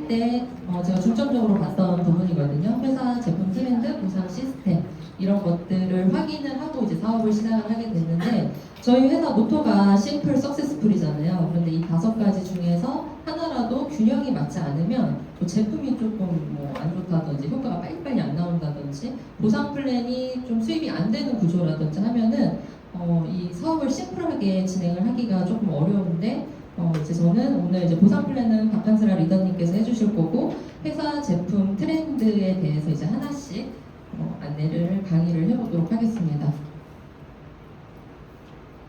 때 제가 중점적으로 봤던 부분이거든요. 회사 제품 트렌드, 보상 시스템 이런 것들을 확인을 하고 이제 사업을 시작을 하게 됐는데 저희 회사 모토가 심플 석세스풀이잖아요. 그런데 이 5가지 중에서 하나라도 균형이 맞지 않으면 뭐 제품이 조금 뭐 안 좋다든지 효과가 빨리빨리 안 나온다든지 보상 플랜이 좀 수입이 안 되는 구조라든지 하면은 이 사업을 심플하게 진행을 하기가 조금 어려운데 이제 저는 오늘 이제 보상 플랜은 박한슬아 리더님께서 해주실 거고 회사 제품 트렌드에 대해서 이제 하나씩 안내를 강의를 해보도록 하겠습니다.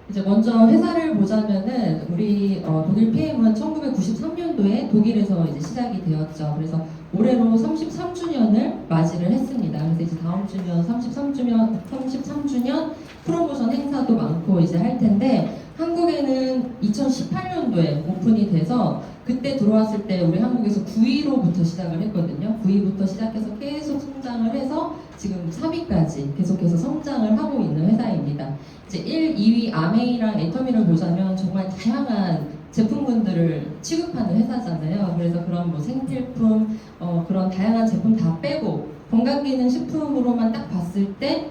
이제 먼저 회사를 보자면은 우리 독일 PM은 1993년도에 독일에서 이제 시작이 되었죠. 그래서 올해로 33주년을 맞이를 했습니다. 그래서 이제 다음 주면 33주년 프로모션 행사도 많고 이제 할 텐데 한국에는 2018년도에 오픈이 돼서 그때 들어왔을 때 우리 한국에서 9위로부터 시작을 했거든요. 9위부터 시작해서 계속 성장을 해서 지금 3위까지 계속해서 성장을 하고 있는 회사입니다. 이제 1, 2위 아메이랑 애터미를 보자면 정말 다양한 제품군들을 취급하는 회사잖아요. 그래서 그런 뭐 생필품, 그런 다양한 제품 다 빼고 건강기능식품으로만 딱 봤을 때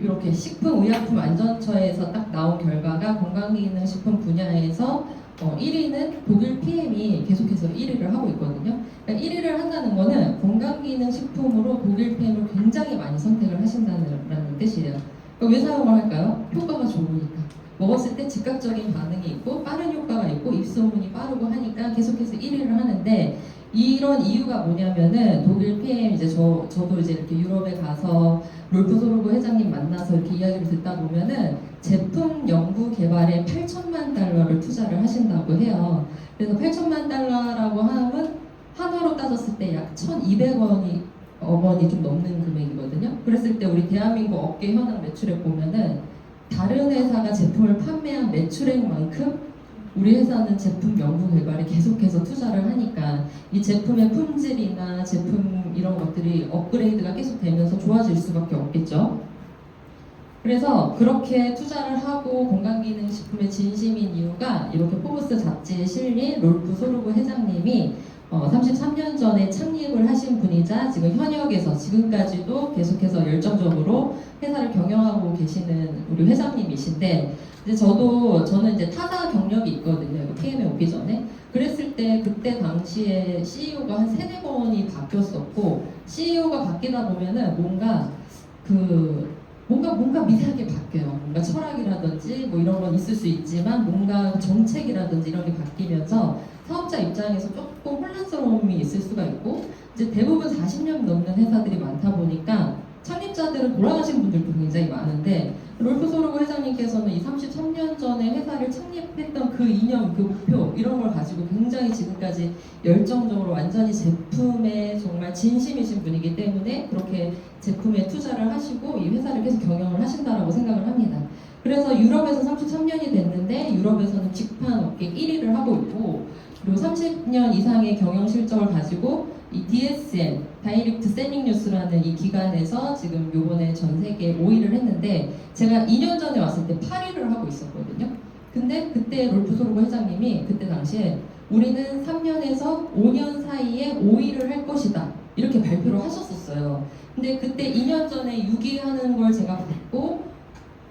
이렇게 식품의약품안전처에서 딱 나온 결과가 건강기능식품 분야에서 1위는 독일 PM이 계속해서 1위를 하고 있거든요. 그러니까 1위를 한다는 거는 건강기능식품으로 독일 PM을 굉장히 많이 선택을 하신다는 뜻이에요. 왜 사용을 할까요? 효과가 좋으니까. 먹었을 때 즉각적인 반응이 있고 빠른 효과가 있고 입소문이 빠르고 하니까 계속해서 1위를 하는데 이런 이유가 뭐냐면은 독일 PM 이제 저도 이제 이렇게 유럽에 가서 롤프 소르그 회장님 만나서 이렇게 이야기를 듣다 보면은 제품 연구 개발에 8천만 달러를 투자를 하신다고 해요. 그래서 8천만 달러라고 하면 한화로 따졌을 때 약 1,200원이 좀 넘는 금액이거든요. 그랬을 때 우리 대한민국 업계 현황 매출액 보면은 다른 회사가 제품을 판매한 매출액만큼 우리 회사는 제품 연구 개발에 계속해서 투자를 하니까 이 제품의 품질이나 제품 이런 것들이 업그레이드가 계속 되면서 좋아질 수밖에 없겠죠. 그래서 그렇게 투자를 하고 건강기능식품에 진심인 이유가 이렇게 포브스 잡지에 실린 롤프 소르그 회장님이 33년 전에 창립을 하신 분이자 지금 현역에서 지금까지도 계속해서 열정적으로 회사를 경영하고 계시는 우리 회장님이신데 이제 저는 이제 타사 경력이 있거든요. PM에 오기 전에. 그랬을 때 그때 당시에 CEO가 한 3-4번이 바뀌었었고 CEO가 바뀌다 보면은 뭔가 미세하게 바뀌어요. 뭔가 철학이라든지 뭐 이런 건 있을 수 있지만 뭔가 정책이라든지 이런 게 바뀌면서 사업자 입장에서 조금 혼란스러움이 있을 수가 있고 이제 대부분 40년 넘는 회사들이 많다 보니까 창립자들은 돌아가신 분들도 굉장히 많은데 롤프 소르그 회장님께서는 이 33년 전에 회사를 창립했던 그 이념, 그 목표 이런 걸 가지고 굉장히 지금까지 열정적으로 완전히 제품에 정말 진심이신 분이기 때문에 그렇게 제품에 투자를 하시고 이 회사를 계속 경영을 하신다라고 생각을 합니다. 그래서 유럽에서 33년이 됐는데 유럽에서는 직판 업계 1위를 하고 있고 그리고 30년 이상의 경영 실적을 가지고 이 DSN, 다이렉트 셀링 뉴스라는 이 기관에서 지금 요번에 전 세계 5위를 했는데 제가 2년 전에 왔을 때 8위를 하고 있었거든요. 근데 그때 롤프 소르그 회장님이 그때 당시에 우리는 3년에서 5년 사이에 5위를 할 것이다 이렇게 발표를 하셨었어요. 근데 그때 2년 전에 6위 하는 걸 제가 봤고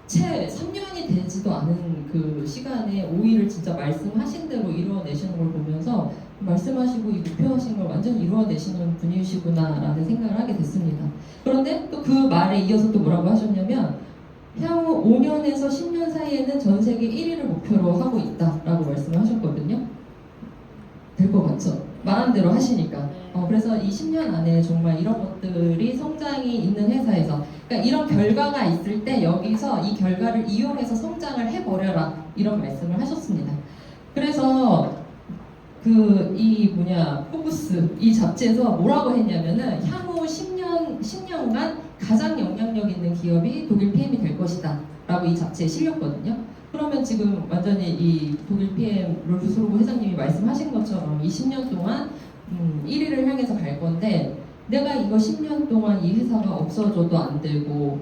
채 3년이 되지도 않은 그 시간에 5위를 진짜 말씀하신 대로 이루어내시는 걸 보면서 말씀하시고 이 목표하신 걸 완전히 이루어내시는 분이시구나라는 생각을 하게 됐습니다. 그런데 또 그 말에 이어서 또 뭐라고 하셨냐면 향후 5년에서 10년 사이에는 전 세계 1위를 목표로 하고 있다라고 말씀을 하셨거든요. 될 것 같죠? 말한 대로 하시니까. 그래서 이 10년 안에 정말 이런 것들이 성장이 있는 회사에서 그러니까 이런 결과가 있을 때 여기서 이 결과를 이용해서 성장을 해버려라 이런 말씀을 하셨습니다. 그래서 포브스 이 잡지에서 뭐라고 했냐면은 향후 10년간 가장 영향력 있는 기업이 독일 PM이 될 것이다 라고 이 잡지에 실렸거든요. 그러면 지금 완전히 이 독일 PM 롤프 소르그 회장님이 말씀하신 것처럼 이 10년 동안 1위를 향해서 갈 건데 내가 이거 10년 동안 이 회사가 없어져도 안 되고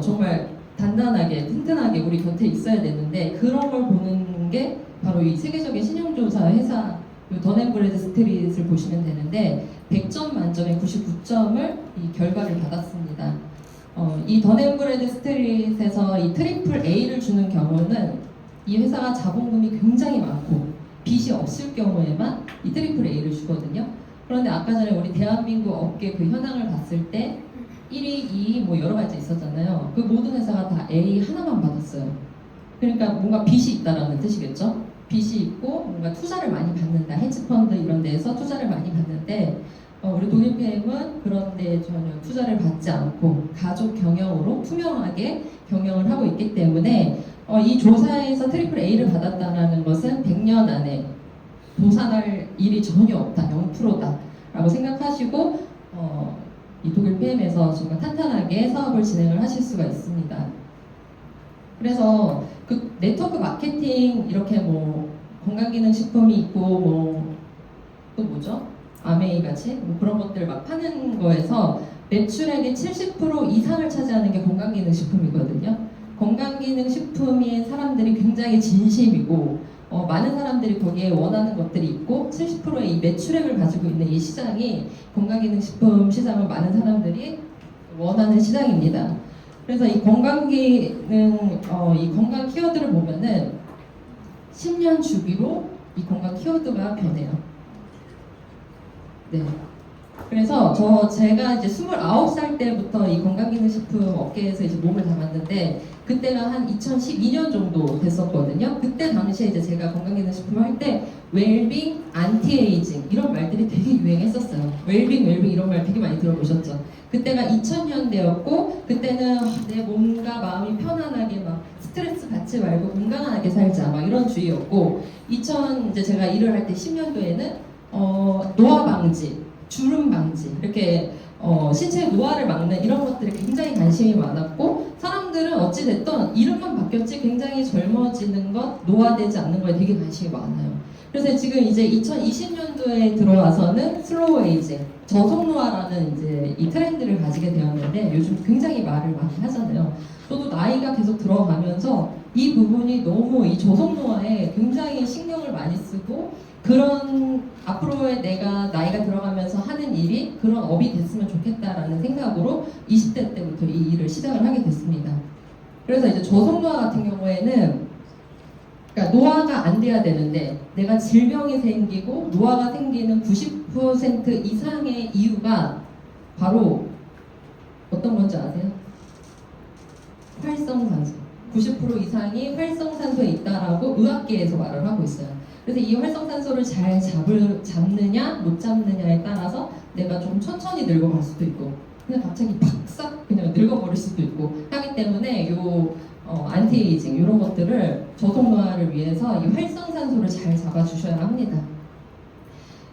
정말 단단하게 튼튼하게 우리 곁에 있어야 되는데 그런 걸 보는 게 바로 이 세계적인 신용조사 회사 이 던앤브래드 스트릿을 보시면 되는데 100점 만점에 99점을 이 결과를 받았습니다. 이 던앤브래드 스트릿에서 이 트리플 A를 주는 경우는 이 회사가 자본금이 굉장히 많고 빚이 없을 경우에만 이 트리플 A를 주거든요. 그런데 아까 전에 우리 대한민국 업계 그 현황을 봤을 때 1위, 2위 뭐 여러 가지 있었잖아요. 그 모든 회사가 다 A 하나만 받았어요. 그러니까 뭔가 빚이 있다라는 뜻이겠죠. 빚이 있고 뭔가 투자를 많이 받는다. 헤지펀드 이런 데에서 투자를 많이 받는데 우리 독일PM은 그런 데 전혀 투자를 받지 않고 가족 경영으로 투명하게 경영을 하고 있기 때문에 이 조사에서 트리플 A를 받았다는 것은 100년 안에 도산할 일이 전혀 없다, 0%다 라고 생각하시고 이 독일PM에서 정말 탄탄하게 사업을 진행을 하실 수가 있습니다. 그래서 그 네트워크 마케팅 이렇게 뭐 건강기능식품이 있고 뭐 또 뭐죠? 아메이 같이 뭐 그런 것들 막 파는 거에서 매출액의 70% 이상을 차지하는 게 건강기능식품이거든요. 건강기능식품인 사람들이 굉장히 진심이고 많은 사람들이 거기에 원하는 것들이 있고 70%의 이 매출액을 가지고 있는 이 시장이 건강기능식품 시장을 많은 사람들이 원하는 시장입니다. 그래서 이 건강기능, 이 건강 키워드를 보면은 10년 주기로 이 건강 키워드가 변해요. 네. 그래서 제가 이제 29살 때부터 이 건강기능식품 업계에서 이제 몸을 담았는데 그때가 한 2012년 정도 됐었거든요. 그때 당시에 이제 제가 건강기능식품 할 때 웰빙, 안티에이징 이런 말들이 되게 유행했었어요. 웰빙 이런 말 되게 많이 들어보셨죠? 그때가 2000년대였고 그때는 내 몸과 마음이 편안하게 막 스트레스 받지 말고 건강하게 살자 막 이런 주의였고 이제 제가 일을 할 때 10년도에는 노화 방지, 주름 방지 이렇게 신체 노화를 막는 이런 것들에 굉장히 관심이 많았고 사람들은 어찌됐든 이름만 바뀌었지 굉장히 젊어지는 것, 노화되지 않는 거에 되게 관심이 많아요. 그래서 지금 이제 2020년도에 들어와서는 슬로우 에이징, 저속노화라는 이제 이 트렌드를 가지게 되었는데 요즘 굉장히 말을 많이 하잖아요. 저도 나이가 계속 들어가면서 이 부분이 너무 이 저속노화에 굉장히 신경을 많이 쓰고 그런 앞으로의 내가 나이가 들어가면서 하는 일이 그런 업이 됐으면 좋겠다라는 생각으로 20대 때부터 이 일을 시작을 하게 됐습니다. 그래서 이제 저속노화 같은 경우에는 그러니까 노화가 안 돼야 되는데 내가 질병이 생기고 노화가 생기는 90% 이상의 이유가 바로 어떤 건지 아세요? 활성산소. 90% 이상이 활성산소에 있다라고 의학계에서 말을 하고 있어요. 그래서 이 활성산소를 잘 잡느냐 못 잡느냐에 따라서 내가 좀 천천히 늙어갈 수도 있고 그냥 갑자기 팍싹 그냥 늙어버릴 수도 있고 하기 때문에 안티에이징 이런 것들을 저속노화를 위해서 이 활성산소를 잘 잡아주셔야 합니다.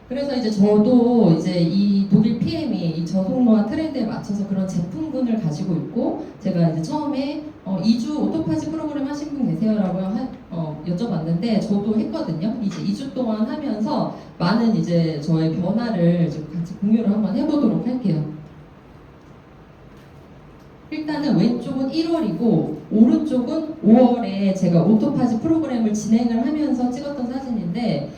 그래서 이제 저도 이제 이 독일 PM이 이 저속노화 트렌드에 맞춰서 그런 제품군을 가지고 있고 제가 이제 처음에 2주 오토파지 프로그램 하신 분 계세요라고 여쭤봤는데 저도 했거든요. 이제 2주 동안 하면서 많은 이제 저의 변화를 좀 같이 공유를 한번 해보도록 할게요. 일단은 왼쪽은 1월이고 오른쪽은 5월에 제가 오토파지 프로그램을 진행을 하면서 찍었던 사진인데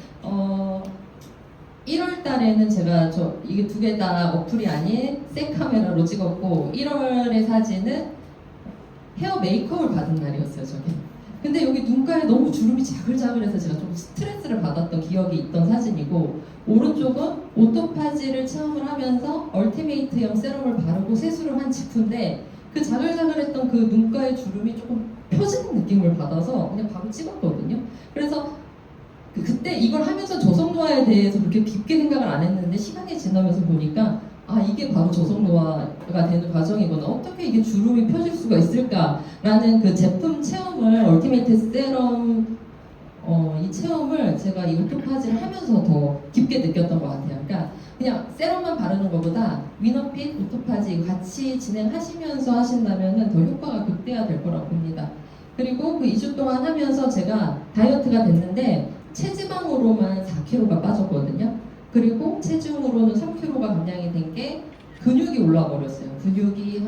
1월 달에는 제가 이게 두 개 다 어플이 아닌 셀카메라로 찍었고 1월의 사진은 헤어 메이크업을 받은 날이었어요, 저게. 근데 여기 눈가에 너무 주름이 자글자글해서 제가 좀 스트레스를 받았던 기억이 있던 사진이고 오른쪽은 오토파지를 체험을 하면서 얼티메이트형 세럼을 바르고 세수를 한 직후인데 그 자글자글했던 그 눈가의 주름이 조금 펴지는 느낌을 받아서 그냥 바로 찍었거든요. 그래서 그때 이걸 하면서 저속노화에 대해서 그렇게 깊게 생각을 안 했는데 시간이 지나면서 보니까 이게 바로 저속노화가 되는 과정이구나. 어떻게 이게 주름이 펴질 수가 있을까라는 그 제품 체험을 얼티메이트 세럼 이 체험을 제가 이 오토파지를 하면서 더 깊게 느꼈던 것 같아요. 그러니까 그냥 세럼만 바르는 것보다 위너핏, 오토파지 같이 진행하시면서 하신다면 더 효과가 극대화될 거라고 봅니다. 그리고 그 2주 동안 하면서 제가 다이어트가 됐는데 체지방으로만 4kg가 빠졌거든요. 그리고 체중으로는 3kg가 감량이 된 게 근육이 올라 버렸어요. 근육이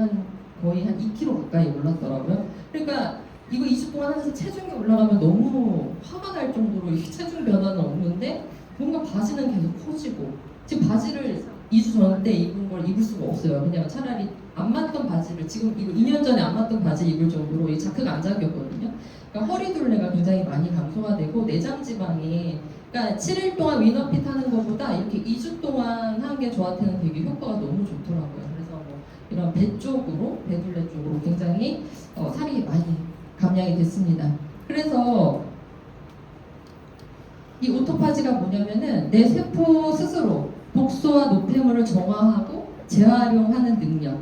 거의 한 2kg 가까이 올랐더라고요. 그러니까 이거 2주 동안 하면서 체중이 올라가면 너무 화가 날 정도로 이 체중 변화는 없는데 뭔가 바지는 계속 커지고 지금 바지를 2주 전 때 입은 걸 입을 수가 없어요. 왜냐면 차라리 안 맞던 바지를 지금 이거 2년 전에 안 맞던 바지 입을 정도로 이 자크가 안 잠겼거든요. 그러니까 허리 둘레가 굉장히 많이 감소가 되고 내장 지방이 그러니까 7일 동안 위너핏 하는 것보다 이렇게 2주 동안 하는 게 저한테는 되게 효과가 너무 좋더라고요. 그래서 뭐 이런 배 쪽으로 배둘레 쪽으로 굉장히 살이 많이 감량이 됐습니다. 그래서 이 오토파지가 뭐냐면은 내 세포 스스로 독소와 노폐물을 정화하고 재활용하는 능력.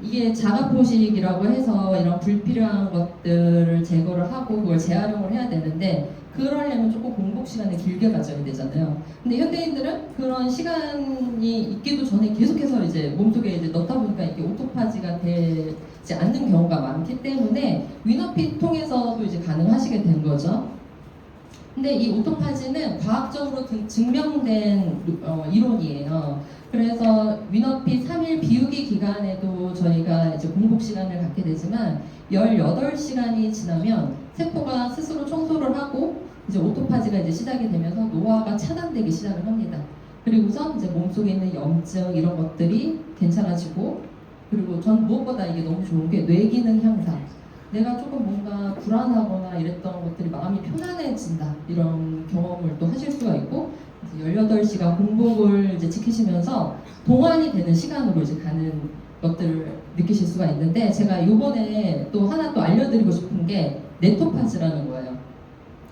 이게 자가포식이라고 해서 이런 불필요한 것들을 제거를 하고 그걸 재활용을 해야 되는데 그러려면 조금 공복 시간을 길게 가져야 되잖아요. 근데 현대인들은 그런 시간이 있기도 전에 계속해서 이제 몸속에 이제 넣다 보니까 이게 오토파지가 되지 않는 경우가 많기 때문에 위너핏 통해서도 이제 가능하시게 된 거죠. 근데 이 오토파지는 과학적으로 증명된 이론이에요. 그래서 위너핏 3일 비우기 기간에도 저희가 이제 공복 시간을 갖게 되지만 18시간이 지나면 세포가 스스로 청소를 하고 이제 오토파지가 이제 시작이 되면서 노화가 차단되기 시작을 합니다. 그리고선 이제 몸속에 있는 염증 이런 것들이 괜찮아지고 그리고 전 무엇보다 이게 너무 좋은 게 뇌기능 향상. 내가 조금 뭔가 불안하거나 이랬던 것들이 마음이 편안해진다 이런 경험을 또 하실 수가 있고 18시간 공복을 이제 지키시면서 동안이 되는 시간으로 이제 가는 것들을 느끼실 수가 있는데 제가 이번에 또 하나 또 알려드리고 싶은 게 네토파지라는 거예요.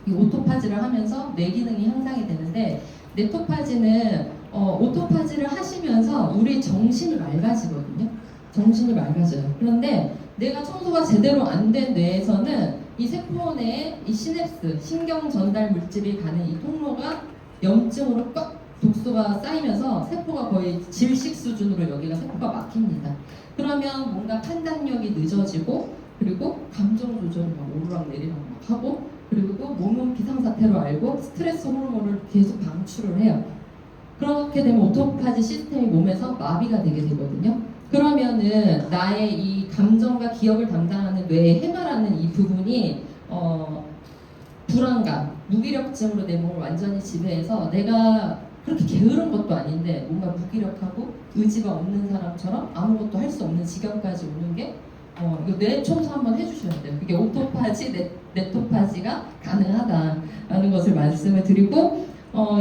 이 오토파지를 하면서 뇌 기능이 향상이 되는데 네토파지는 오토파지를 하시면서 우리 정신이 맑아지거든요. 정신이 맑아져요. 그런데 내가 청소가 제대로 안 된 뇌에서는 이 세포 내에 이 시냅스, 신경 전달 물질이 가는 이 통로가 염증으로 꽉 독소가 쌓이면서 세포가 거의 질식 수준으로 여기가 세포가 막힙니다. 그러면 뭔가 판단력이 늦어지고 그리고 감정 조절을 막 오르락 내리락 막 하고 그리고 또 몸은 비상사태로 알고 스트레스 호르몬을 계속 방출을 해요. 그렇게 되면 오토파지 시스템이 몸에서 마비가 되게 되거든요. 그러면은 나의 이 감정과 기억을 담당하는 뇌의 해마라는 이 부분이 불안감, 무기력증으로 내 몸을 완전히 지배해서 내가 그렇게 게으른 것도 아닌데 뭔가 무기력하고 의지가 없는 사람처럼 아무것도 할 수 없는 지경까지 오는 게 이거 뇌 청소 한번 해주셔야 돼요. 그게 오토파지, 네토파지가 가능하다라는 것을 말씀을 드리고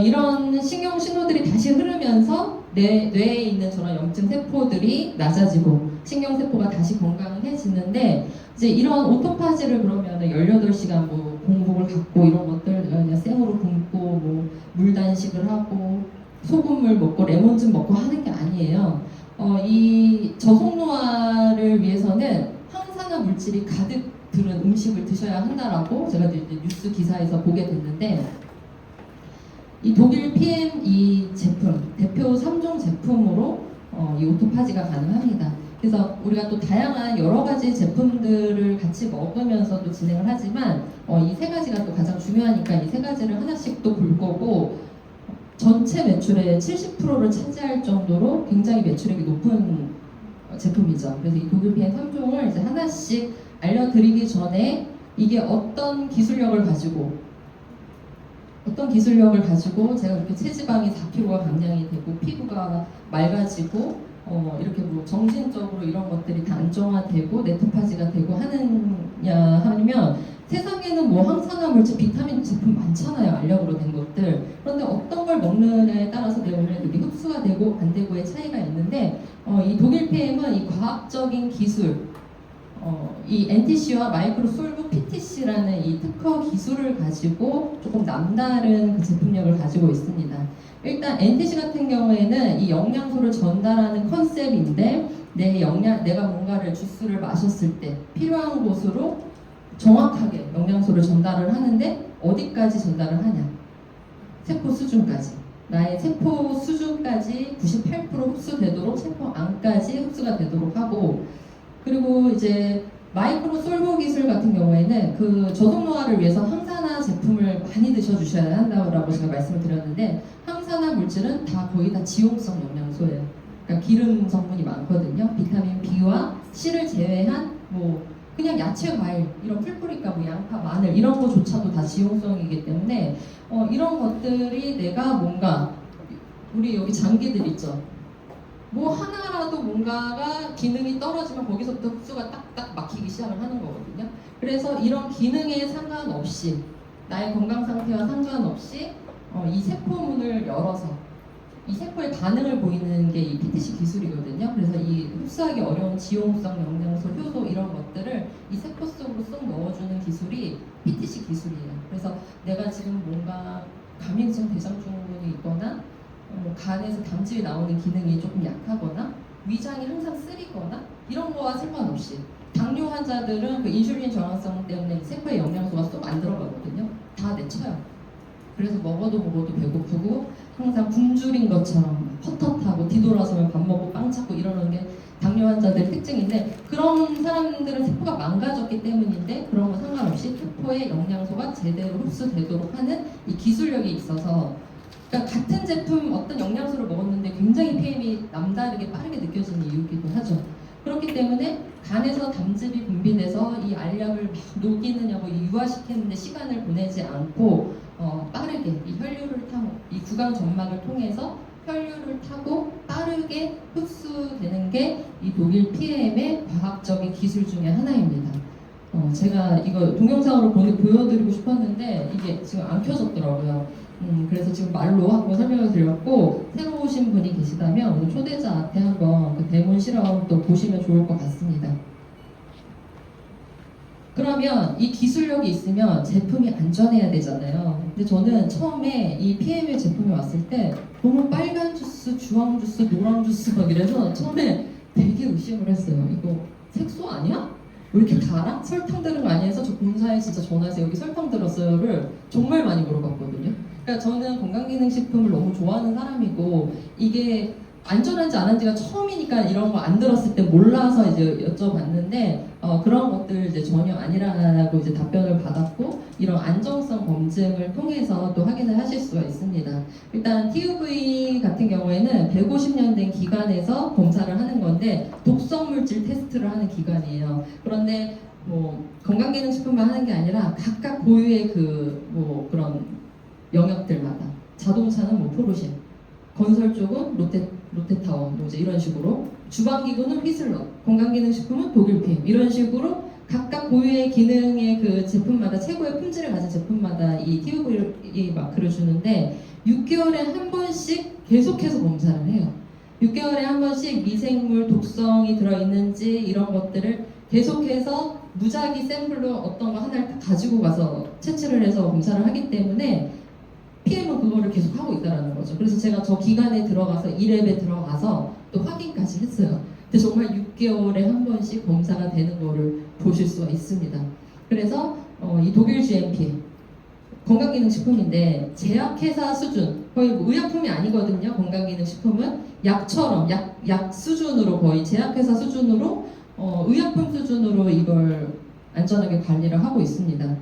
이런 신경 신호들이 다시 흐르면서 뇌에 있는 저런 염증 세포들이 낮아지고 신경 세포가 다시 건강해지는데 이제 이런 오토파지를 그러면 18시간 뭐 공복을 갖고 이런 것들 그냥 생으로 굶고 뭐 물 단식을 하고 소금물 먹고 레몬즙 먹고 하는 게 아니에요. 이 저속노화를 위해서는 항산화 물질이 가득 들은 음식을 드셔야 한다라고 제가 이제 뉴스 기사에서 보게 됐는데 이 독일 PM2 제품, 대표 3종 제품으로 이 오토파지가 가능합니다. 그래서 우리가 또 다양한 여러 가지 제품들을 같이 먹으면서도 진행을 하지만 이 세 가지가 또 가장 중요하니까 이 세 가지를 하나씩 또 볼 거고 전체 매출의 70%를 차지할 정도로 굉장히 매출액이 높은 제품이죠. 그래서 이 독일 PM 3종을 이제 하나씩 알려드리기 전에 이게 어떤 기술력을 가지고 제가 이렇게 체지방이 4kg가 감량이 되고 피부가 맑아지고 이렇게 뭐 정신적으로 이런 것들이 다 안정화되고 네토파지가 되고 하느냐 하면 세상에는 뭐 항산화 물질, 비타민 제품 많잖아요. 알약으로 된 것들. 그런데 어떤 걸 먹느냐에 따라서 내 몸에 그게 흡수가 되고 안 되고의 차이가 있는데 이 독일 PM은 이 과학적인 기술 이 NTC와 마이크로솔브 PTC라는 이 특허 기술을 가지고 조금 남다른 그 제품력을 가지고 있습니다. 일단 NTC 같은 경우에는 이 영양소를 전달하는 컨셉인데 내가 뭔가를 주스를 마셨을 때 필요한 곳으로 정확하게 영양소를 전달을 하는데 어디까지 전달을 하냐? 세포 수준까지. 나의 세포 수준까지 98% 흡수되도록 세포 안까지 흡수가 되도록 하고 그리고 이제 마이크로 솔보 기술 같은 경우에는 그 저속노화를 위해서 항산화 제품을 많이 드셔주셔야 한다고 제가 말씀을 드렸는데 항산화 물질은 다 거의 다 지용성 영양소예요. 그러니까 기름 성분이 많거든요. 비타민 B와 C를 제외한 뭐 그냥 야채, 과일, 이런 풀뿌리가 뭐 양파, 마늘 이런 거조차도 다 지용성이기 때문에 이런 것들이 내가 뭔가 우리 여기 장기들 있죠. 뭐 하나라도 뭔가가 기능이 떨어지면 거기서부터 흡수가 딱딱 막히기 시작을 하는 거거든요. 그래서 이런 기능에 상관없이 나의 건강 상태와 상관없이 이 세포문을 열어서 이 세포의 반응을 보이는 게 이 PTC 기술이거든요. 그래서 이 흡수하기 어려운 지용성, 영양소, 효소 이런 것들을 이 세포 속으로 쏙 넣어주는 기술이 PTC 기술이에요. 그래서 내가 지금 뭔가 감염성 대장증후군이 있거나 간에서 담즙이 나오는 기능이 조금 약하거나 위장이 항상 쓰리거나 이런 거와 상관없이 당뇨 환자들은 그 인슐린 저항성 때문에 세포의 영양소가 쏙 안 들어가거든요. 다 내쳐요. 그래서 먹어도 배고프고 항상 굶주린 것처럼 헛헛하고 뒤돌아서면 밥 먹고 빵 찾고 이러는 게 당뇨 환자들의 특징인데, 그런 사람들은 세포가 망가졌기 때문인데 그런 거 상관없이 세포의 영양소가 제대로 흡수되도록 하는 이 기술력이 있어서, 그러니까 같은 제품 어떤 영양소를 먹었는데 굉장히 PM이 남다르게 빠르게 느껴지는 이유이기도 하죠. 그렇기 때문에 간에서 담즙이 분비돼서 이 알약을 막 녹이느냐고 유화시키는데 시간을 보내지 않고 빠르게 이 혈류를 타고 이 구강 점막을 통해서 혈류를 타고 빠르게 흡수되는 게 이 독일 PM의 과학적인 기술 중에 하나입니다. 제가 이거 동영상으로 보여드리고 싶었는데 이게 지금 안 켜졌더라고요. 그래서 지금 말로 한번 설명을 드렸고, 새로 오신 분이 계시다면 오늘 초대자한테 한번 그 데몬 실험 또 보시면 좋을 것 같습니다. 그러면 이 기술력이 있으면 제품이 안전해야 되잖아요. 근데 저는 처음에 이 PM의 제품이 왔을 때 너무 빨간 주스, 주황 주스, 노랑 주스 막 이래서 처음에 되게 의심을 했어요. 이거 색소 아니야? 왜 이렇게 달아? 설탕 들은 거 아니야? 해서 저 본사에 진짜 전화해서 여기 설탕 들었어요를 정말 많이 물어봤거든요. 그러니까 저는 건강기능식품을 너무 좋아하는 사람이고, 이게 안전한지 안 한지가 처음이니까 이런 거 안 들었을 때 몰라서 이제 여쭤봤는데 그런 것들 이제 전혀 아니라고 이제 답변을 받았고, 이런 안정성 검증을 통해서 또 확인을 하실 수가 있습니다. 일단 TUV 같은 경우에는 150년 된 기관에서 검사를 하는 건데 독성 물질 테스트를 하는 기관이에요. 그런데 뭐 건강기능식품만 하는 게 아니라 각각 고유의 그런 영역들마다, 자동차는 뭐 포르쉐, 건설 쪽은 롯데타운 뭐 이제 이런 식으로, 주방기구는 휘슬럿, 건강기능식품은 독일 PM, 이런 식으로 각각 고유의 기능의 그 제품마다 최고의 품질을 가진 제품마다 이 TUV 마크를 주는데 6개월에 한 번씩 계속해서 검사를 해요. 6개월에 한 번씩 미생물 독성이 들어있는지 이런 것들을 계속해서 무작위 샘플로 어떤 거 하나를 가지고 가서 채취를 해서 검사를 하기 때문에 PM은 그거를 계속 하고 있다는 거죠. 그래서 제가 저 기간에 들어가서 2랩에 들어가서 또 확인까지 했어요. 근데 정말 6개월에 한 번씩 검사가 되는 거를 보실 수가 있습니다. 그래서 이 독일 GMP 건강기능식품인데 제약회사 수준, 거의 뭐 의약품이 아니거든요. 건강기능식품은 약처럼 약 수준으로, 거의 제약회사 수준으로 의약품 수준으로 이걸 안전하게 관리를 하고 있습니다.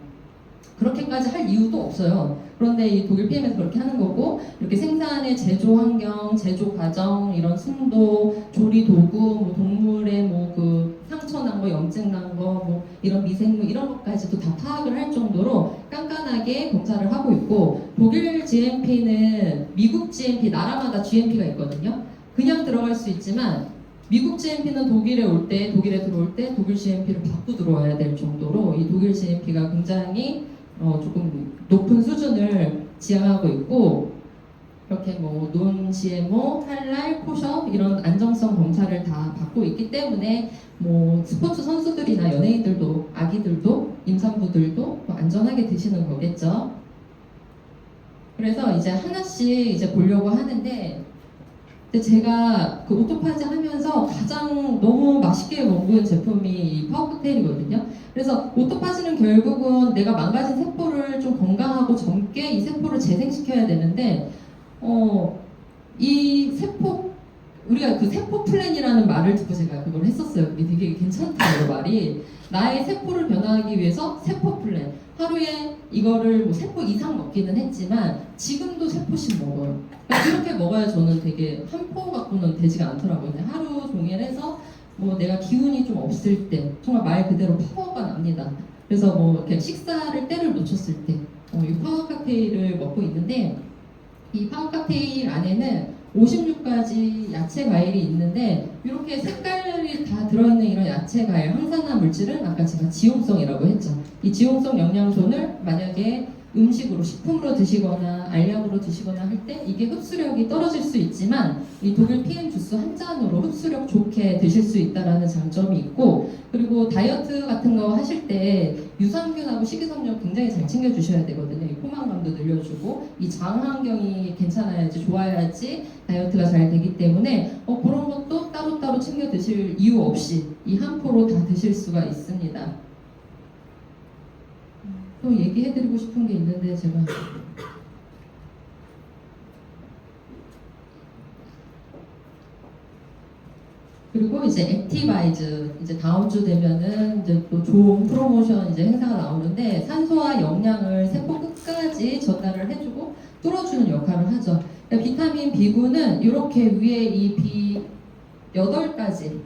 그렇게까지 할 이유도 없어요. 그런데 이 독일 PM에서 그렇게 하는 거고, 이렇게 생산의 제조 환경, 제조 과정, 이런 순도, 조리 도구, 뭐 동물의 뭐 그 상처 난 거, 염증 난 거, 뭐 이런 미생물 이런 것까지도 다 파악을 할 정도로 깐깐하게 검사를 하고 있고, 독일 GMP는 미국 GMP, 나라마다 GMP가 있거든요. 그냥 들어갈 수 있지만 미국 GMP는 독일에 들어올 때 독일 GMP를 받고 들어와야 될 정도로 이 독일 GMP가 굉장히 조금 높은 수준을 지향하고 있고, 이렇게 뭐 논 GMO, 할랄, 코셔 이런 안정성 검사를 다 받고 있기 때문에 뭐 스포츠 선수들이나 연예인들도, 아기들도, 임산부들도 안전하게 드시는 거겠죠. 그래서 이제 하나씩 이제 보려고 하는데, 근데 제가 그 오토파지 하면서 가장 너무 맛있게 먹은 제품이 이 파워칵테일이거든요. 그래서 오토파지는 결국은 내가 망가진 세포를 좀 건강하고 젊게 이 세포를 재생시켜야 되는데, 이 세포, 우리가 그 세포 플랜이라는 말을 듣고 제가 그걸 했었어요. 그게 되게 괜찮다고 말이. 나의 세포를 변화하기 위해서 세포 플랜. 하루에 이거를 뭐 세포 이상 먹기는 했지만 지금도 세포씩 먹어요. 그러니까 그렇게 먹어야 저는 되게 한 포 갖고는 되지가 않더라고요. 하루 종일 해서 뭐 내가 기운이 좀 없을 때 정말 말 그대로 파워가 납니다. 그래서 뭐 이렇게 식사를 때를 놓쳤을 때 이 파워 칵테일을 먹고 있는데 이 파워 칵테일 안에는 56가지 야채 과일이 있는데 이렇게 색깔이 다 들어있는 이런 야채 과일 항산화 물질은 아까 제가 지용성이라고 했죠. 이 지용성 영양소를 만약에 음식으로 식품으로 드시거나 알약으로 드시거나 할 때 이게 흡수력이 떨어질 수 있지만 이 독일 PM 주스 한 잔으로 흡수력 좋게 드실 수 있다라는 장점이 있고, 그리고 다이어트 같은 거 하실 때 유산균하고 식이섬유 굉장히 잘 챙겨 주셔야 되거든요. 이 포만감도 늘려주고 이 장 환경이 괜찮아야지 좋아야지 다이어트가 잘 되기 때문에 그런 것도 따로따로 챙겨 드실 이유 없이 이 한 포로 다 드실 수가 있습니다. 또 얘기해드리고 싶은 게 있는데 제가 그리고 이제 액티바이즈 이제 다음 주 되면은 이제 또 좋은 프로모션 이제 행사가 나오는데 산소와 영양을 세포 끝까지 전달을 해주고 뚫어주는 역할을 하죠. 그러니까 비타민 B9는 이렇게 위에 이 B 8가지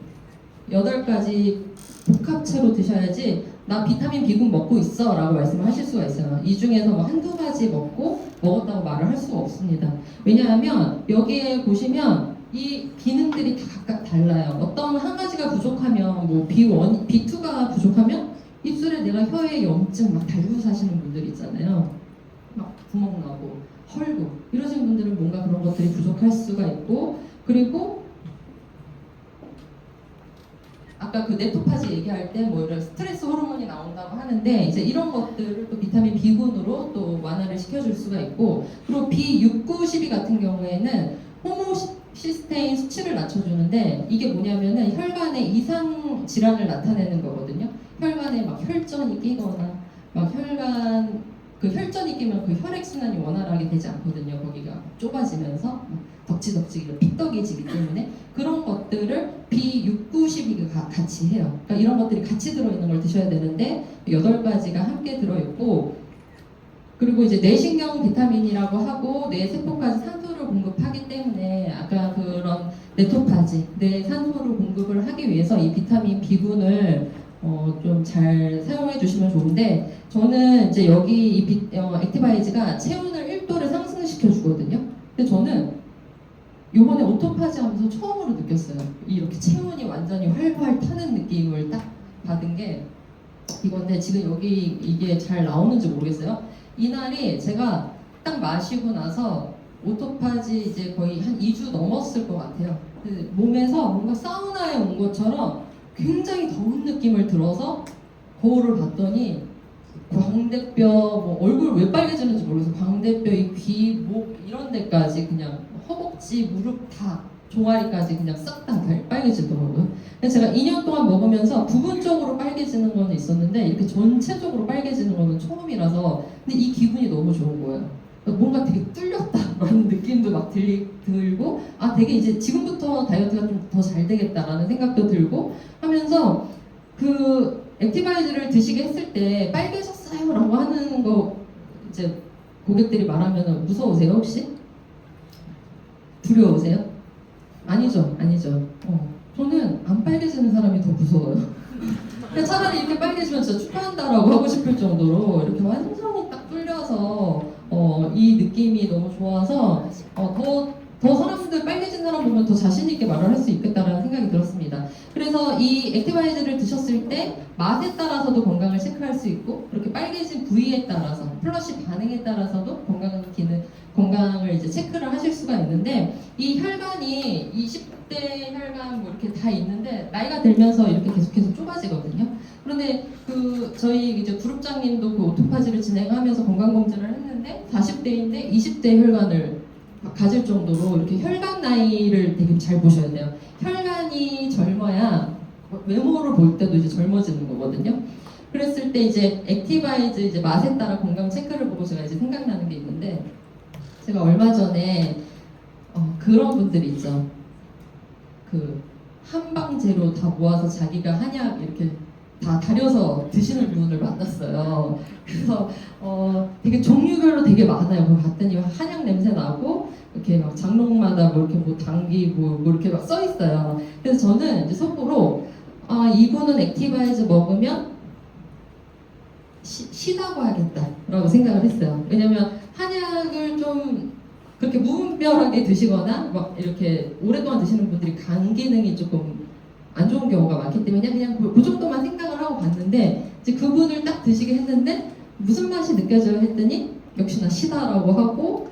복합체로 드셔야지 나 비타민 B군 먹고 있어 라고 말씀을 하실 수가 있어요. 이 중에서 뭐 한두 가지 먹었다고 말을 할 수가 없습니다. 왜냐하면 여기에 보시면 이 기능들이 다 각각 달라요. 어떤 한 가지가 부족하면 뭐 B1, B2가 부족하면 입술에 내가 혀에 염증 막 달고 사시는 분들 있잖아요. 막 구멍 나고 헐고 이러신 분들은 뭔가 그런 것들이 부족할 수가 있고, 그리고 아까 그 네토파지 얘기할 때 뭐 이런 스트레스 호르몬이 나온다고 하는데 이제 이런 것들을 또 비타민 B군으로 또 완화를 시켜줄 수가 있고, 그리고 B6, 9, 12 같은 경우에는 호모시스테인 수치를 낮춰주는데 이게 뭐냐면은 혈관에 이상 질환을 나타내는 거거든요. 혈관에 막 혈전이 끼거나 막 혈전이 끼면 그 혈액순환이 원활하게 되지 않거든요. 거기가 좁아지면서 덕지덕지 삐떡해지기 때문에 그런 것들을 B6, 9, 12가 같이 해요. 그러니까 이런 것들이 같이 들어있는 걸 드셔야 되는데 8가지가 함께 들어있고, 그리고 이제 뇌신경 비타민이라고 하고 뇌 세포까지 산소를 공급하기 때문에 아까 그런 네토파지 뇌 산소를 공급을 하기 위해서 이 비타민 B군을 좀 잘 사용해 주시면 좋은데, 저는 이제 여기 이 액티바이즈가 체온을 1도를 상승시켜 주거든요. 근데 저는 요번에 오토파지 하면서 처음으로 느꼈어요. 이렇게 체온이 완전히 활활 타는 느낌을 딱 받은 게 이건데, 지금 여기 이게 잘 나오는지 모르겠어요. 이날이 제가 딱 마시고 나서 오토파지 이제 거의 한 2주 넘었을 것 같아요. 몸에서 뭔가 사우나에 온 것처럼 굉장히 더운 느낌을 들어서 거울을 봤더니 광대뼈, 뭐 얼굴 왜 빨개지는지 모르겠어요. 광대뼈, 이 귀, 목 이런 데까지 그냥 허벅지, 무릎 다 종아리까지 그냥 싹 다 빨개지더라고요. 그래서 제가 2년 동안 먹으면서 부분적으로 빨개지는 거는 있었는데 이렇게 전체적으로 빨개지는 거는 처음이라서, 근데 이 기분이 너무 좋은 거예요. 뭔가 되게 뚫렸다라는 느낌도 막 들고 되게 이제 지금부터 다이어트가 좀 더 잘 되겠다라는 생각도 들고 하면서, 그 액티바이즈를 드시게 했을 때 빨개졌어요 라고 하는 거 이제 고객들이 말하면 무서우세요 혹시? 두려우세요? 아니죠. 저는 안 빨개지는 사람이 더 무서워요. 차라리 이렇게 빨개지면 진짜 축하한다라고 하고 싶을 정도로 이렇게 완전히 딱 뚫려서 이 느낌이 너무 좋아서 더 사람들 빨개진 사람 보면 더 자신 있게 말을 할 수 있겠다라는 생각이 들었습니다. 그래서 이 액티바이즈를 드셨을 때 맛에 따라서도 건강을 체크할 수 있고, 그렇게 빨개진 부위에 따라서 플러시 반응에 따라서도 건강을 이제 체크를 하실 수가 있는데, 이 혈관이 20대 혈관 뭐 이렇게 다 있는데 나이가 들면서 이렇게 계속해서 좁아지거든요. 그런데 저희 이제 그룹장님도 그 오토파지를 진행하면서 건강검진을 했는데 40대인데 20대 혈관을 가질 정도로 이렇게 혈관 나이를 되게 잘 보셔야 돼요. 혈관이 젊어야 외모를 볼 때도 이제 젊어지는 거거든요. 그랬을 때 이제 액티바이즈 이제 맛에 따라 건강 체크를 보고 제가 이제 생각나는 게 있는데, 제가 얼마 전에 그런 분들 있죠. 그 한방제로 다 모아서 자기가 한약 이렇게 다 다려서 드시는 분을 만났어요. 그래서 되게 종류별로 되게 많아요. 거기 갔더니 한약 냄새 나고 이렇게 막 장롱마다 뭐 이렇게 뭐 당기고 뭐 이렇게 막 써 있어요. 그래서 저는 이제 속으로 이분은 액티바이즈 먹으면 쉬다고 하겠다라고 생각을 했어요. 왜냐면 한약을 좀 그렇게 무분별하게 드시거나 막 이렇게 오랫동안 드시는 분들이 간 기능이 조금 안 좋은 경우가 많기 때문에 그냥 그 정도만 생각을 하고 봤는데 이제 그분을 딱 드시게 했는데 무슨 맛이 느껴져요 했더니 역시나 시다라고 하고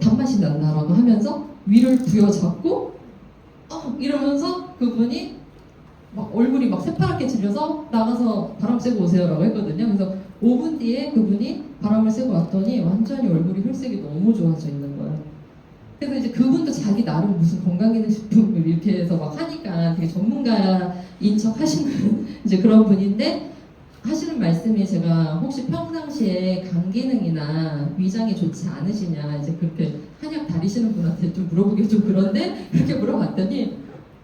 단맛이 난다라고 하면서 위를 부여잡고 이러면서 그분이 막 얼굴이 막 새파랗게 질려서 나가서 바람 쐬고 오세요라고 했거든요. 그래서 5분 뒤에 그분이 바람을 쐬고 왔더니 완전히 얼굴이 혈색이 너무 좋아져 있는 거예요. 그래서 이제 그분도 자기 나름 무슨 건강기능식품을 이렇게 해서 막 하니까 되게 전문가인 척 하시는 이제 그런 분인데 하시는 말씀이 제가 혹시 평상시에 간 기능이나 위장이 좋지 않으시냐 이제 그렇게 한약 다리시는 분한테 좀 물어보기 좀 그런데 그렇게 물어봤더니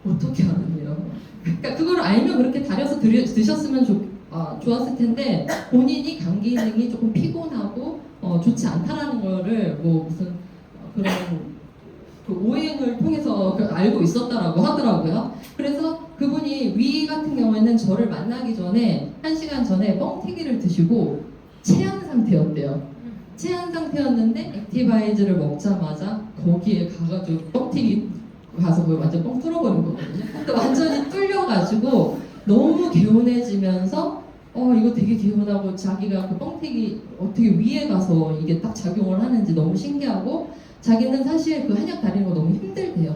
어떻게 알았네요. 그러니까 그걸 알면 그렇게 다려서 드셨으면 좋았을 텐데 본인이 간 기능이 조금 피곤하고 좋지 않다라는 거를 뭐 무슨 그런 그 오행을 통해서 알고 있었다라고 하더라고요. 그래서 그분이 위 같은 경우에는 저를 만나기 전에 1시간 전에 뻥튀기를 드시고 체한 상태였대요. 체한 상태였는데 액티바이즈를 먹자마자 거기에 가가지고 뻥튀기 가서 완전 뻥 뚫어버린 거거든요. 또 완전히 뚫려가지고 너무 개운해지면서 이거 되게 개운하고 자기가 그 뻥튀기 어떻게 위에 가서 이게 딱 작용을 하는지 너무 신기하고 자기는 사실 그 한약 다리는 거 너무 힘들대요.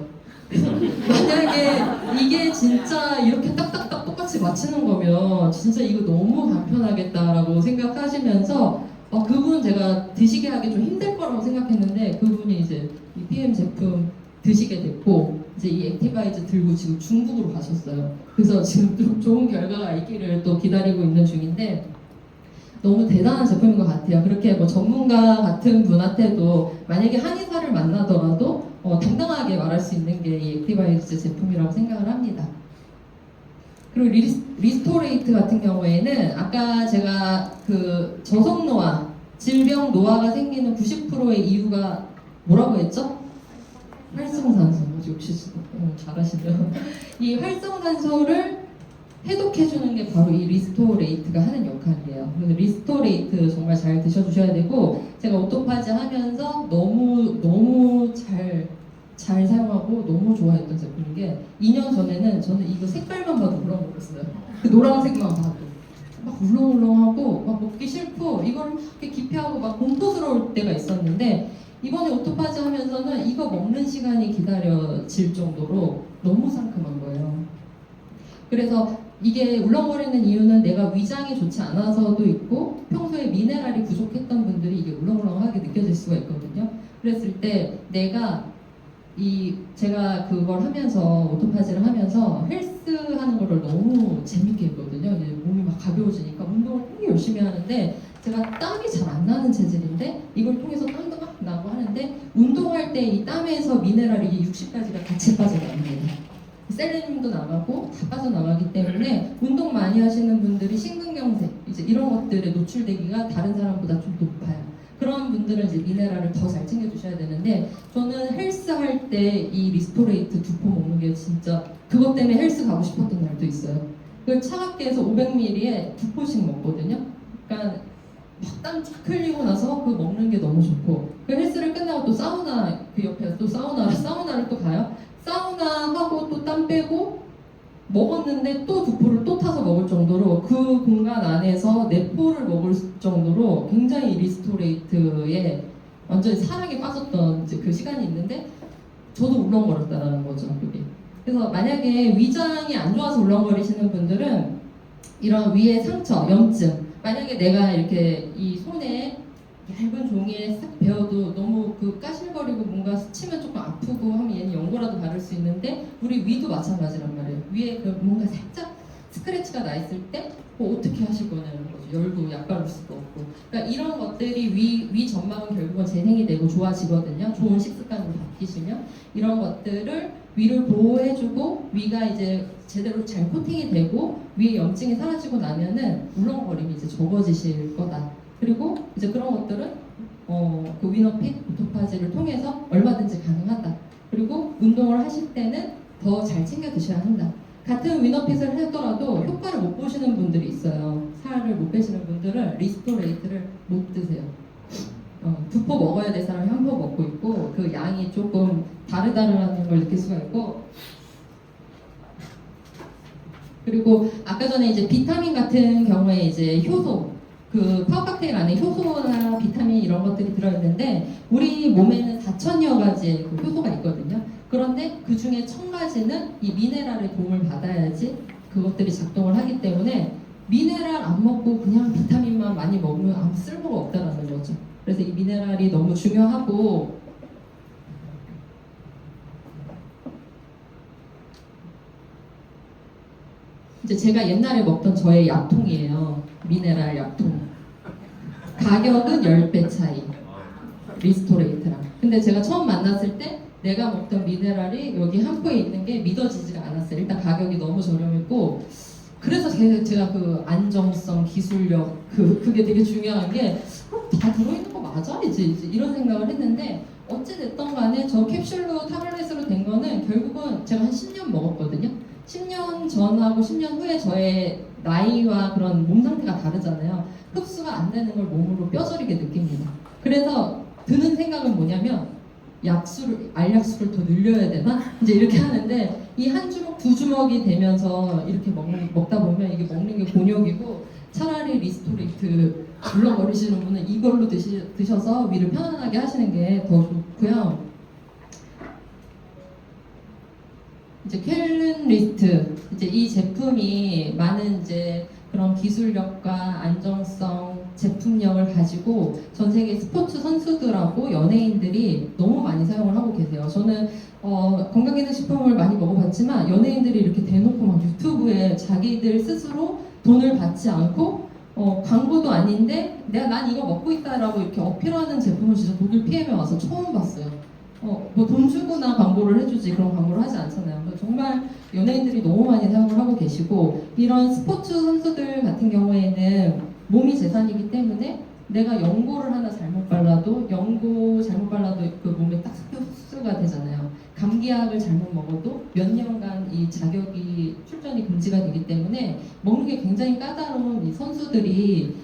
그래서 만약에 이게 진짜 이렇게 딱딱딱 똑같이 맞추는 거면 진짜 이거 너무 간편하겠다라고 생각하시면서 그분 제가 드시게 하기 좀 힘들 거라고 생각했는데 그분이 이제 이 PM 제품 드시게 됐고 이제 이 액티바이즈 들고 지금 중국으로 가셨어요. 그래서 지금 좀 좋은 결과가 있기를 또 기다리고 있는 중인데 너무 대단한 제품인 것 같아요. 그렇게 뭐 전문가 같은 분한테도 만약에 한의사를 만나더라도 당당하게 말할 수 있는 게 이 액티바이즈 제품이라고 생각을 합니다. 그리고 리스토레이트 같은 경우에는 아까 제가 그 저속 노화, 질병 노화가 생기는 90%의 이유가 뭐라고 했죠? 활성산소. 역시 잘하시네요. 이 활성산소를 해독해주는 게 바로 이 리스토레이트가 하는 역할이에요. 그래서 리스토레이트 정말 잘 드셔주셔야 되고 제가 오토파지 하면서 너무 잘 사용하고 너무 좋아했던 제품인 게 2년 전에는 저는 이거 색깔만 봐도 그런 거였어요. 그 노란색만 봐도 막 울렁울렁하고 막 먹기 싫고 이걸 막 이렇게 기피하고 막 공포스러울 때가 있었는데 이번에 오토파지 하면서는 이거 먹는 시간이 기다려질 정도로 너무 상큼한 거예요. 그래서 이게 울렁거리는 이유는 내가 위장이 좋지 않아서도 있고 평소에 미네랄이 부족했던 분들이 이게 울렁울렁하게 느껴질 수가 있거든요. 그랬을 때 제가 그걸 하면서 오토파지를 하면서 헬스 하는 거를 너무 재밌게 했거든요. 이제 몸이 막 가벼워지니까 운동을 되게 열심히 하는데 제가 땀이 잘 안 나는 체질인데 이걸 통해서 땀도 막 나고 하는데 운동할 때 이 땀에서 미네랄이 60가지가 같이 빠져나갑니다. 셀레늄도 나가고 다 빠져나가기 때문에 운동 많이 하시는 분들이 심근경색 이제 이런 것들에 노출되기가 다른 사람보다 좀 높아요. 그런 분들은 이제 미네랄을 더 잘 챙겨주셔야 되는데 저는 헬스 할 때 이 리스토레이트 2포 먹는 게 진짜 그것 때문에 헬스 가고 싶었던 날도 있어요. 그걸 차갑게 해서 500ml에 2포씩 먹거든요. 그러니까 막 땀 쫙 흘리고 나서 그 먹는 게 너무 좋고 그 헬스를 끝나고 또 사우나 그 옆에 또 사우나를 또 가요. 사우나 하고 또 땀 빼고 먹었는데 또 2포를 또 타서 먹을 정도로 그 공간 안에서 4포를 먹을 정도로 굉장히 리스토레이트에 완전히 사랑에 빠졌던 이제 그 시간이 있는데 저도 울렁거렸다라는 거죠. 그게. 그래서 만약에 위장이 안 좋아서 울렁거리시는 분들은 이런 위에 상처, 염증 만약에 내가 이렇게 이 손에 얇은 종이에 싹 베어도 너무 그 까실거리고 뭔가 스치면 조금 아프고 하면 얘는 연고라도 바를 수 있는데 우리 위도 마찬가지란 말이에요. 위에 그 뭔가 살짝 스크래치가 나 있을 때 어떻게 하실 거냐는 거죠. 열도 약발을 수도 없고. 그러니까 이런 것들이 위 점막은 결국은 재생이 되고 좋아지거든요. 좋은 식습관으로 바뀌시면 이런 것들을 위를 보호해주고 위가 이제 제대로 잘 코팅이 되고 위에 염증이 사라지고 나면은 울렁거림이 이제 적어지실 거다. 그리고 이제 그런 것들은 그 위너핏, 오토파지를 통해서 얼마든지 가능하다. 그리고 운동을 하실 때는 더 잘 챙겨 드셔야 한다. 같은 위너핏을 하더라도 효과를 못 보시는 분들이 있어요. 살을 못 빼시는 분들은 리스토레이트를 못 드세요. 두 포 먹어야 될 사람이 한 포 먹고 있고 그 양이 조금 다르다는 걸 느낄 수가 있고, 그리고 아까 전에 이제 비타민 같은 경우에 이제 효소, 그 파워칵테일 안에 효소나 비타민 이런 것들이 들어있는데 우리 몸에는 4천여 가지의 그 효소가 있거든요. 그런데 그 중에 1000가지는 이 미네랄의 도움을 받아야지 그것들이 작동을 하기 때문에 미네랄 안 먹고 그냥 비타민만 많이 먹으면 아무 쓸모가 없다는 거죠. 그래서 이 미네랄이 너무 중요하고, 이제 제가 옛날에 먹던 저의 약통이에요. 미네랄 약통. 가격은 10배 차이. 리스토레이트랑. 근데 제가 처음 만났을 때 내가 먹던 미네랄이 여기 한 포에 있는 게 믿어지지가 않았어요. 일단 가격이 너무 저렴했고, 그래서 제가 그 안정성, 기술력, 그게 되게 중요한 게 다 들어있는 거 맞아? 이제 이런 생각을 했는데, 어찌됐던 간에 저 캡슐로 타블렛으로 된 거는 결국은 제가 한 10년 먹었거든요. 10년 전하고 10년 후에 저의 나이와 그런 몸 상태가 다르잖아요. 흡수가 안 되는 걸 몸으로 뼈저리게 느낍니다. 그래서 드는 생각은 뭐냐면 알약수를 더 늘려야 되나? 이제 이렇게 하는데 이 한 주먹, 두 주먹이 되면서 이렇게 먹다 보면 이게 먹는 게 곤욕이고, 차라리 리스토레이트 물렁거리시는 분은 이걸로 드셔서 위를 편안하게 하시는 게 더 좋고요. 이제 켈른리스트, 이제 이 제품이 많은 이제 그런 기술력과 안정성, 제품력을 가지고 전 세계 스포츠 선수들하고 연예인들이 너무 많이 사용을 하고 계세요. 저는 건강기능식품을 많이 먹어봤지만 연예인들이 이렇게 대놓고 막 유튜브에 자기들 스스로 돈을 받지 않고 광고도 아닌데 난 이거 먹고 있다라고 이렇게 어필하는 제품을 진짜 독일 PM에 와서 처음 봤어요. 뭐 돈 주고나 광고를 해주지 그런 광고를 하지 않잖아요. 정말 연예인들이 너무 많이 사용을 하고 계시고, 이런 스포츠 선수들 같은 경우에는 몸이 재산이기 때문에 내가 연고를 하나 잘못 발라도 그 몸에 딱 흡수가 되잖아요. 감기약을 잘못 먹어도 몇 년간 이 자격이 출전이 금지가 되기 때문에 먹는 게 굉장히 까다로운 이 선수들이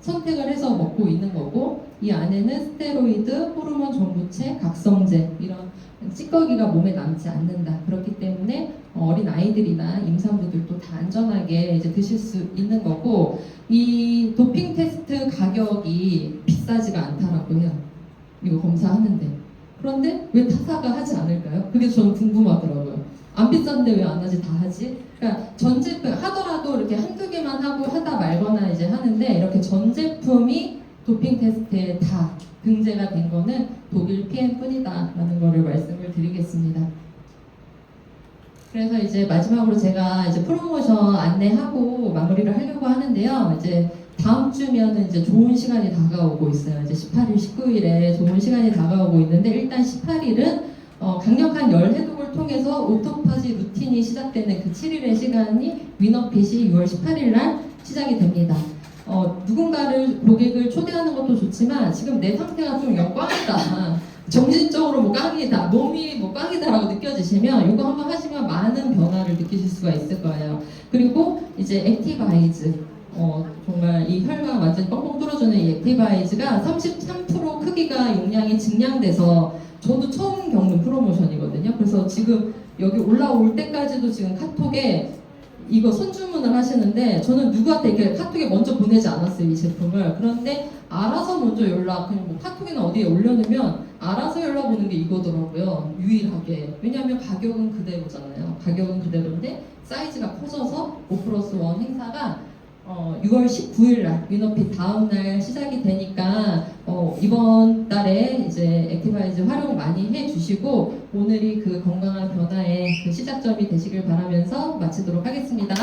선택을 해서 먹고 있는 거고, 이 안에는 스테로이드, 호르몬 전구체, 각성제 이런 찌꺼기가 몸에 남지 않는다. 그렇기 때문에 어린 아이들이나 임산부들도 다 안전하게 이제 드실 수 있는 거고, 이 도핑 테스트 가격이 비싸지가 않다라고 해요. 이거 검사하는데. 그런데 왜 타사가 하지 않을까요? 그게 저는 궁금하더라고요. 안 비싼데 왜 안 하지? 다 하지? 그러니까 전 제품 하더라도 이렇게 한두 개만 하고 하다 말거나 이제 하는데, 이렇게 전 제품이 도핑 테스트에 다 등재가 된 거는 독일 PM 뿐이다 라는 거를 말씀을 드리겠습니다. 그래서 이제 마지막으로 제가 이제 프로모션 안내하고 마무리를 하려고 하는데요. 이제 다음 주면은 이제 좋은 시간이 다가오고 있어요. 이제 18일, 19일에 좋은 시간이 다가오고 있는데, 일단 18일은 강력한 열 해독을 통해서 오토파지 루틴이 시작되는 그 7일의 시간이 위너핏이 6월 18일 날 시작이 됩니다. 누군가를 고객을 초대하는 것도 좋지만 지금 내 상태가 좀 영 꽝이다, 정신적으로 뭐 꽝이다, 몸이 뭐 꽝이다라고 느껴지시면 이거 한번 하시면 많은 변화를 느끼실 수가 있을 거예요. 그리고 이제 액티바이즈, 정말 이 혈관 완전 뻥뻥 뚫어주는 이 액티바이즈가 33% 크기가 용량이 증량돼서 저도 처음 겪는 프로모션이거든요. 그래서 지금 여기 올라올 때까지도 지금 카톡에 이거 선주문을 하시는데, 저는 누구한테 이렇게 카톡에 먼저 보내지 않았어요, 이 제품을. 그런데 알아서 먼저 그냥 뭐 카톡이나 어디에 올려놓으면 알아서 연락 오는 게 이거더라고요, 유일하게. 왜냐하면 가격은 그대로잖아요. 가격은 그대로인데 사이즈가 커져서 5+1 행사가 6월 19일 날 위너핏 다음 날 시작이 되니까 이번 달에 이제 액티바이즈 활용 많이 해주시고, 오늘이 그 건강한 변화의 그 시작점이 되시길 바라면서 마치도록 하겠습니다.